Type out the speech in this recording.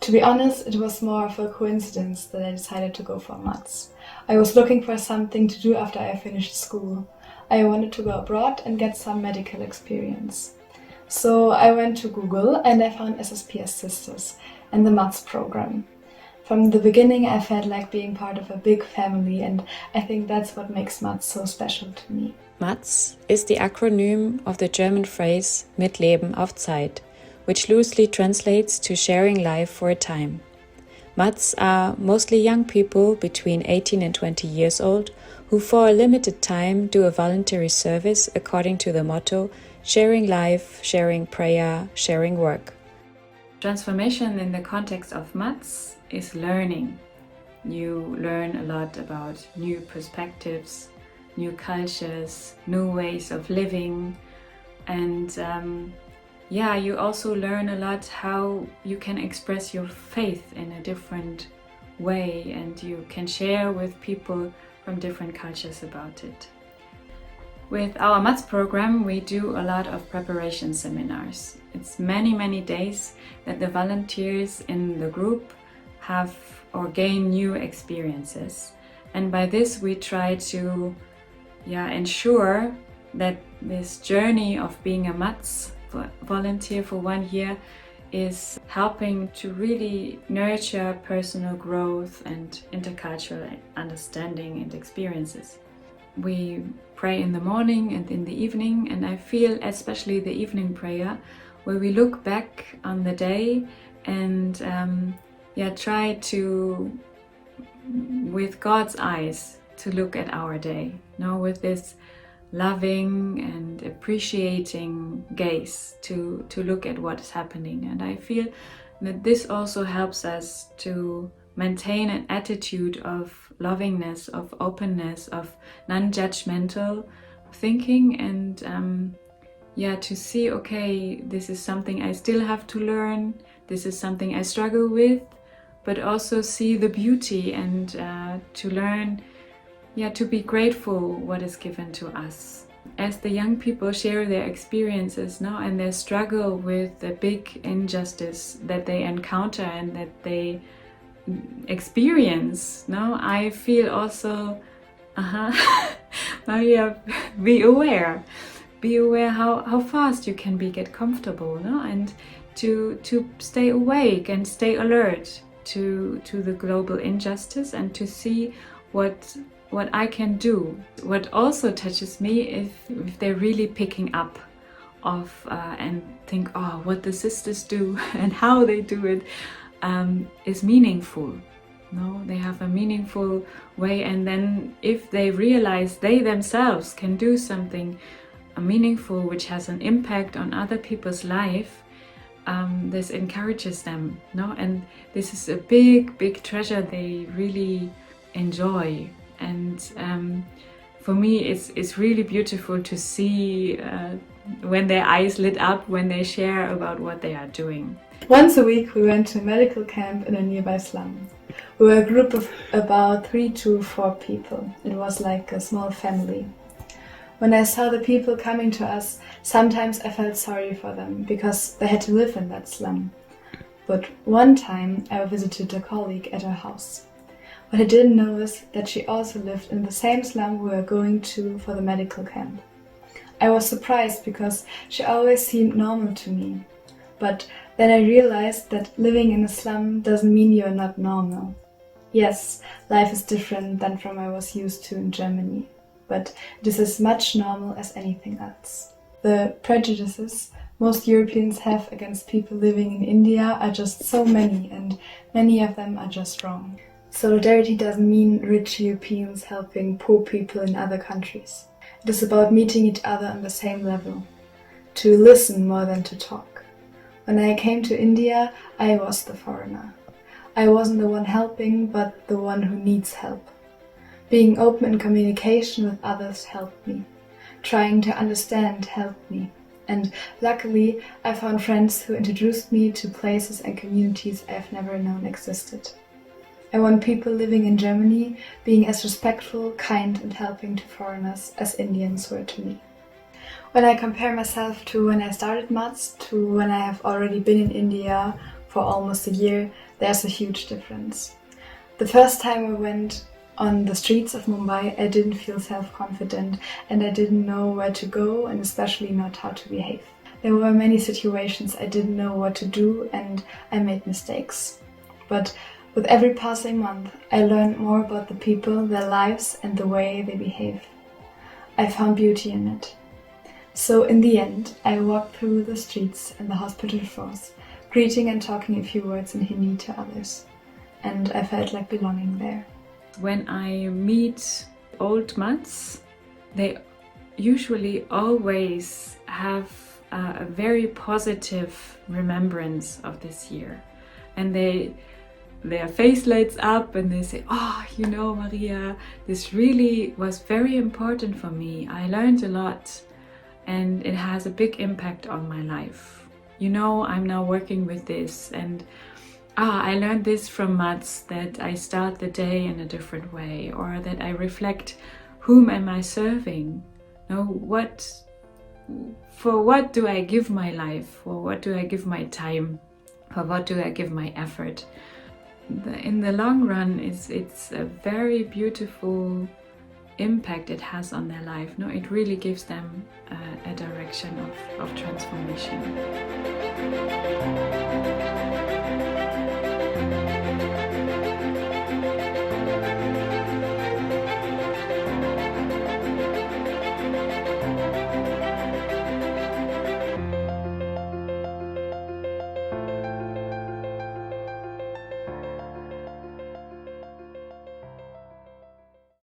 To be honest, it was more of a coincidence that I decided to go for MaZ. I was looking for something to do after I finished school. I wanted to go abroad and get some medical experience. So I went to Google and I found SSPS Sisters and the MaZ program. From the beginning I felt like being part of a big family, and I think that's what makes MaZ so special to me. MaZ is the acronym of the German phrase Mitleben auf Zeit, which loosely translates to sharing life for a time. MaZ are mostly young people between 18 and 20 years old who for a limited time do a voluntary service according to the motto sharing life, sharing prayer, sharing work. Transformation in the context of MaZ is learning. You learn a lot about new perspectives, new cultures, new ways of living, and you also learn a lot how you can express your faith in a different way, and you can share with people from different cultures about it. With our MaZ program, we do a lot of preparation seminars. It's many days that the volunteers in the group have or gain new experiences. And by this we try to ensure that this journey of being a MaZ volunteer for 1 year is helping to really nurture personal growth and intercultural understanding and experiences. We pray in the morning and in the evening, and I feel especially the evening prayer where we look back on the day and try to, with God's eyes, to look at our day, with this loving and appreciating gaze to look at what is happening. And I feel that this also helps us to maintain an attitude of lovingness, of openness, of non-judgmental thinking, and to see, okay, this is something I still have to learn, this is something I struggle with, but also see the beauty and to learn to be grateful what is given to us. As the young people share their experiences now and their struggle with the big injustice that they encounter and that they experience, I feel also, be aware how fast you can get comfortable, and to stay awake and stay alert to the global injustice and to see what I can do. What also touches me if they're really picking up of and think, what the sisters do and how they do it is meaningful. They have a meaningful way, and then if they realize they themselves can do something meaningful which has an impact on other people's life, this encourages them, and this is a big treasure they really enjoy. And for me it's really beautiful to see when their eyes lit up when they share about what they are doing. Once a week we went to a medical camp in a nearby slum. We were a group of about 3 to 4 people. It was like a small family. When I saw the people coming to us, sometimes I felt sorry for them because they had to live in that slum. But one time I visited a colleague at her house. What I didn't know is that she also lived in the same slum we were going to for the medical camp. I was surprised because she always seemed normal to me. But then I realized that living in a slum doesn't mean you're not normal. Yes, life is different than from I was used to in Germany, but it is as much normal as anything else. The prejudices most Europeans have against people living in India are just so many, and many of them are just wrong. Solidarity doesn't mean rich Europeans helping poor people in other countries. It is about meeting each other on the same level, to listen more than to talk. When I came to India, I was the foreigner. I wasn't the one helping, but the one who needs help. Being open in communication with others helped me. Trying to understand helped me. And luckily, I found friends who introduced me to places and communities I've never known existed. I want people living in Germany being as respectful, kind and helping to foreigners as Indians were to me. When I compare myself to when I started MaZ to when I have already been in India for almost a year, there's a huge difference. The first time I went on the streets of Mumbai, I didn't feel self-confident and I didn't know where to go and especially not how to behave. There were many situations I didn't know what to do and I made mistakes. But with every passing month, I learned more about the people, their lives and the way they behave. I found beauty in it. So in the end, I walked through the streets and the hospital floors, greeting and talking a few words in Hindi to others. And I felt like belonging there. When I meet old MaZ, they usually always have a very positive remembrance of this year. And their face lights up and they say, oh, you know, Maria, this really was very important for me. I learned a lot and it has a big impact on my life. You know, I'm now working with this and I learned this from MaZ, that I start the day in a different way, or that I reflect, whom am I serving? For what do I give my life? For what do I give my time? For what do I give my effort? In the long run, it's a very beautiful impact it has on their life. No, it really gives them a direction of transformation.